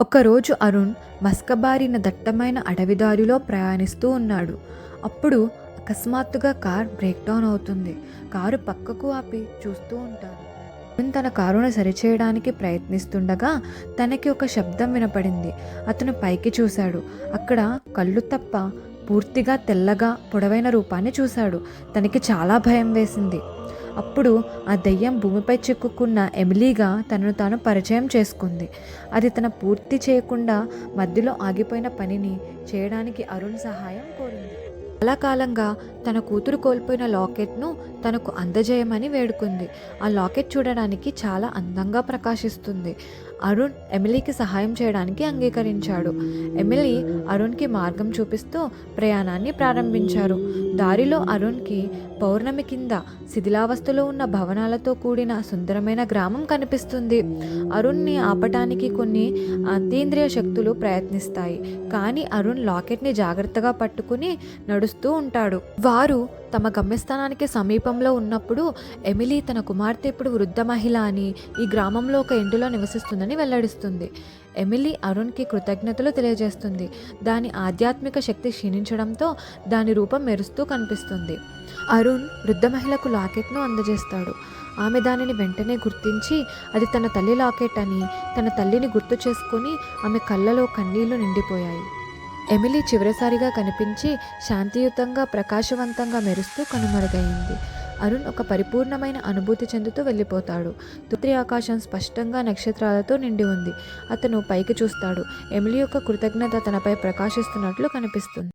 ఒకరోజు అరుణ్ మసకబారిన దట్టమైన అడవి దారిలో ప్రయాణిస్తూ ఉన్నాడు. అప్పుడు అకస్మాత్తుగా కార్ బ్రేక్ డౌన్ అవుతుంది. కారు పక్కకు ఆపి చూస్తూ ఉంటాడు. అరుణ్ తన కారును సరిచేయడానికి ప్రయత్నిస్తుండగా తనకి ఒక శబ్దం వినపడింది. అతను పైకి చూశాడు. అక్కడ కళ్ళు తప్ప పూర్తిగా తెల్లగా పొడవైన రూపాన్ని చూశాడు. తనకి చాలా భయం వేసింది. అప్పుడు ఆ దెయ్యం భూమిపై చిక్కుకున్న ఎమిలీగా తనను తాను పరిచయం చేసుకుంది. అది తన పూర్తి చేయకుండా మధ్యలో ఆగిపోయిన పనిని చేయడానికి అరుణ్ సహాయం కోరింది. చాలా కాలంగా తన కూతురు కోల్పోయిన లాకెట్ను తనకు అందజేయమని వేడుకుంది. ఆ లాకెట్ చూడడానికి చాలా అందంగా ప్రకాశిస్తుంది. అరుణ్ ఎమిలీకి సహాయం చేయడానికి అంగీకరించాడు. ఎమిలీ అరుణ్కి మార్గం చూపిస్తూ ప్రయాణాన్ని ప్రారంభించారు. దారిలో అరుణ్కి పౌర్ణమి కింద శిథిలావస్థలో ఉన్న భవనాలతో కూడిన సుందరమైన గ్రామం కనిపిస్తుంది. అరుణ్ని ఆపటానికి కొన్ని అతీంద్రియ శక్తులు ప్రయత్నిస్తాయి. కానీ అరుణ్ లాకెట్ని జాగ్రత్తగా పట్టుకుని నడుస్తూ ఉంటాడు. వారు తమ గమ్యస్థానానికి సమీపంలో ఉన్నప్పుడు ఎమిలీ తన కుమార్తె ఇప్పుడు వృద్ధ మహిళ అని, ఈ గ్రామంలో ఒక ఇంటిలో నివసిస్తుందని వెల్లడిస్తుంది. ఎమిలీ అరుణ్కి కృతజ్ఞతలు తెలియజేస్తుంది. దాని ఆధ్యాత్మిక శక్తి క్షీణించడంతో దాని రూపం మెరుస్తూ కనిపిస్తుంది. అరుణ్ వృద్ధ మహిళకు లాకెట్ను అందజేస్తాడు. ఆమె దానిని వెంటనే గుర్తించి అది తన తల్లి లాకెట్ అని తన తల్లిని గుర్తు చేసుకుని ఆమె కళ్ళలో కన్నీళ్లు నిండిపోయాయి. ఎమిలీ చివరిసారిగా కనిపించి శాంతియుతంగా ప్రకాశవంతంగా మెరుస్తూ కనుమరుగైంది. అరుణ్ ఒక పరిపూర్ణమైన అనుభూతి చెందుతూ వెళ్ళిపోతాడు. తుత్రి ఆకాశం స్పష్టంగా నక్షత్రాలతో నిండి ఉంది. అతను పైకి చూస్తాడు. ఎమిలీ యొక్క కృతజ్ఞత తనపై ప్రకాశిస్తున్నట్లు కనిపిస్తుంది.